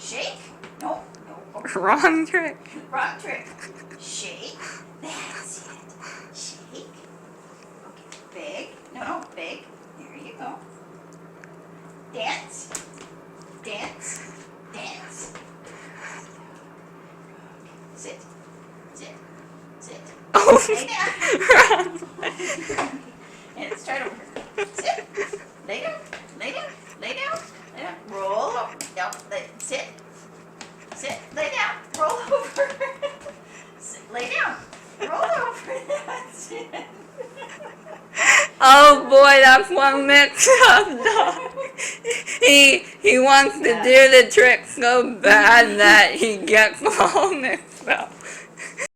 Shake. No. Okay. Wrong trick. Wrong trick. Shake. That's it. Shake. Okay. Big. No. Big. There you go. Dance. Dance. Dance. Okay. Sit. Oh. Lay down. Wrong. And start over. Sit. Lay down. Lay down. Lay down. Lay down. Roll over. No. Sit. Sit. Lay down. Roll over. Sit. Lay down. Roll over. That's it. Oh boy, that's one mix up dog. He wants to do the trick so bad that he gets all mixed up.